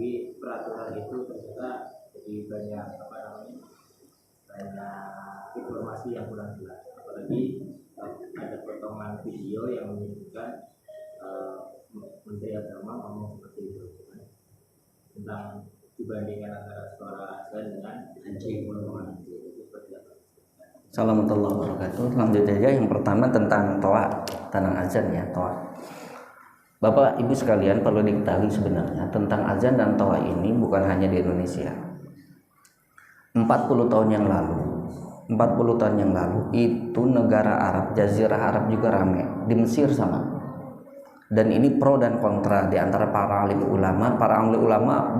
Jadi peraturan itu ternyata jadi banyak banyak informasi yang kurang jelas. Apalagi ada potongan video yang menyebutkan Menteri Agama ngomong seperti itu tentang dibandingkan antara suara azan dengan anjing potongan itu seperti apa? Assalamualaikum warahmatullahi wabarakatuh. Lanjut aja yang pertama tentang toa, tentang azan ya, toa. Bapak Ibu sekalian perlu diketahui sebenarnya tentang azan dan toa ini bukan hanya di Indonesia. 40 tahun yang lalu itu negara Arab, Jazirah Arab juga ramai, di Mesir sama. Dan ini pro dan kontra di antara para alim ulama. Para alim ulama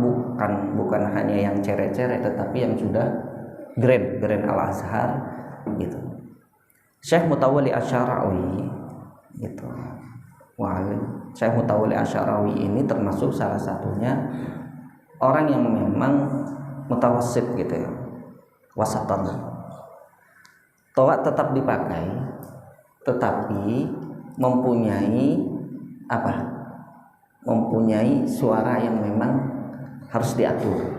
bukan hanya yang cere-cere, tetapi yang sudah Grand Al-Azhar gitu. Syekh Mutawalli Asy'arawi gitu. Syekh Mutawalli Asy'arawi ini termasuk salah satunya orang yang memang mutawassit gitu ya. Wasatan. Toa tetap dipakai, tetapi mempunyai suara yang memang harus diatur.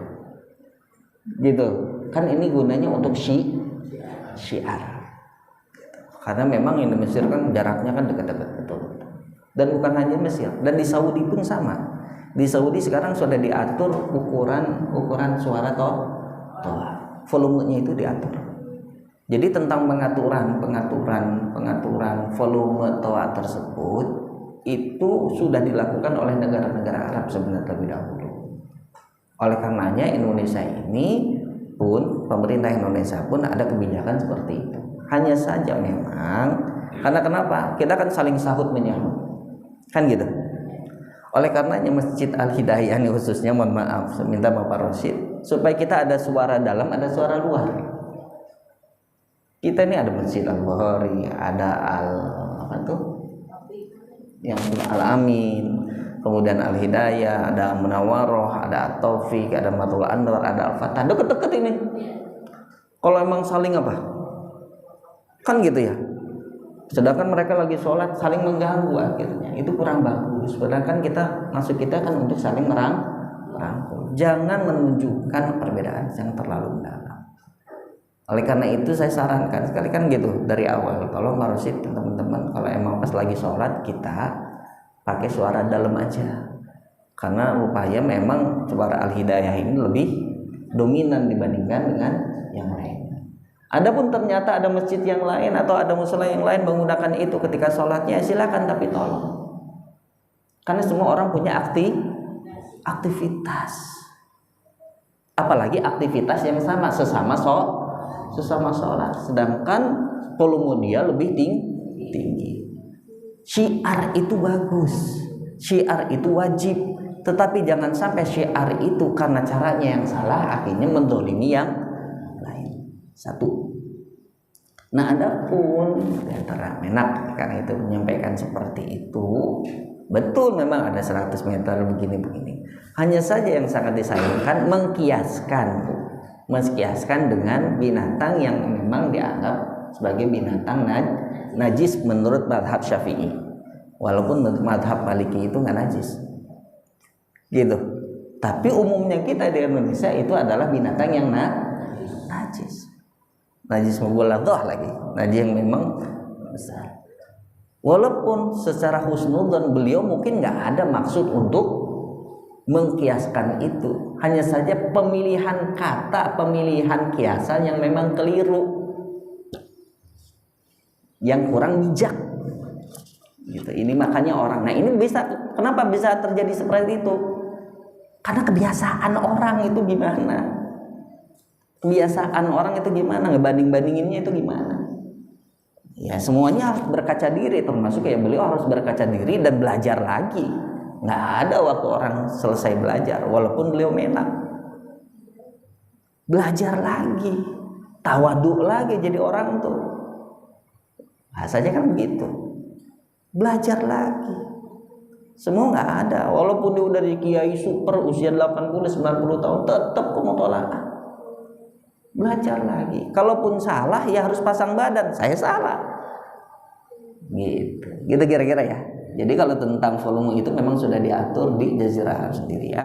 Gitu. Kan ini gunanya untuk syiar. Karena memang di Mesir kan jaraknya kan dekat-dekat betul. Dan bukan hanya Mesir, dan di Saudi pun sama. Di Saudi sekarang sudah diatur ukuran suara toa. Volumenya itu diatur. Jadi tentang pengaturan volume toa tersebut itu sudah dilakukan oleh negara-negara Arab sebenarnya lebih dahulu. Oleh karenanya Indonesia ini pun, pemerintah Indonesia pun ada kebijakan seperti itu. Hanya saja memang karena kenapa? Kita kan saling sahut menyahut. Kan gitu. Oleh karenanya Masjid Al-Hidayah ini khususnya, mohon maaf, saya minta Bapak Rosyid, supaya kita ada suara dalam, ada suara luar. Kita ini ada Masjid Al-Bukhari, ada yang Al-Amin, kemudian Al-Hidayah, ada Munawaroh, ada At-Taufik, ada Matul Anwar, ada Al-Fatah, deket-deket ini. Kalau emang saling kan gitu ya. Sedangkan mereka lagi sholat saling mengganggu, akhirnya itu kurang bagus. Sedangkan kita kan untuk saling merangkul. Jangan menunjukkan perbedaan yang terlalu mendalam. Oleh karena itu saya sarankan sekali kan gitu dari awal, tolong Rosyid teman-teman, kalau emang pas lagi sholat kita pakai suara dalam aja. Karena rupanya memang suara Al-Hidayah ini lebih dominan dibandingkan dengan yang lain. Adapun ternyata ada masjid yang lain atau ada musala yang lain menggunakan itu ketika sholatnya, silakan, tapi tolong. Karena semua orang punya aktivitas. Apalagi aktivitas yang sama, sesama sholat. Sedangkan volume dia lebih tinggi. Syiar itu bagus. Syiar itu wajib. Tetapi jangan sampai syiar itu karena caranya yang salah akhirnya mendolimi yang lain. Satu. Nah, adapun antara menak karena itu menyampaikan seperti itu, betul memang ada 100 meter begini. Hanya saja yang sangat disayangkan mengkiaskan dengan binatang yang memang dianggap sebagai binatang najis menurut mazhab Syafi'i. Walaupun menurut mazhab Maliki itu nggak najis. Gitu. Tapi umumnya kita di Indonesia itu adalah binatang yang najis. Najis mughalladhah lagi, najis yang memang besar. Walaupun secara husnudzon beliau mungkin nggak ada maksud untuk mengkiaskan itu, hanya saja pemilihan kata, pemilihan kiasan yang memang keliru, yang kurang bijak. Gitu. Ini makanya orang. Nah ini kenapa bisa terjadi seperti itu? Karena kebiasaan orang itu gimana? Ngebanding-bandinginnya itu gimana? Ya semuanya harus berkaca diri, termasuk kayak beliau harus berkaca diri dan belajar lagi. Nggak ada waktu orang selesai belajar, walaupun beliau menak. Belajar lagi, tawadhu lagi jadi orang tuh. Bahasanya kan begitu. Belajar lagi. Semua nggak ada, walaupun dia udah di kiai super usia 80-90 tahun tetap kemutola'ah. Belajar lagi. Kalaupun salah ya harus pasang badan. Saya salah. Gitu kira-kira ya. Jadi kalau tentang volume itu memang sudah diatur di Jazirah Arab sendiri ya.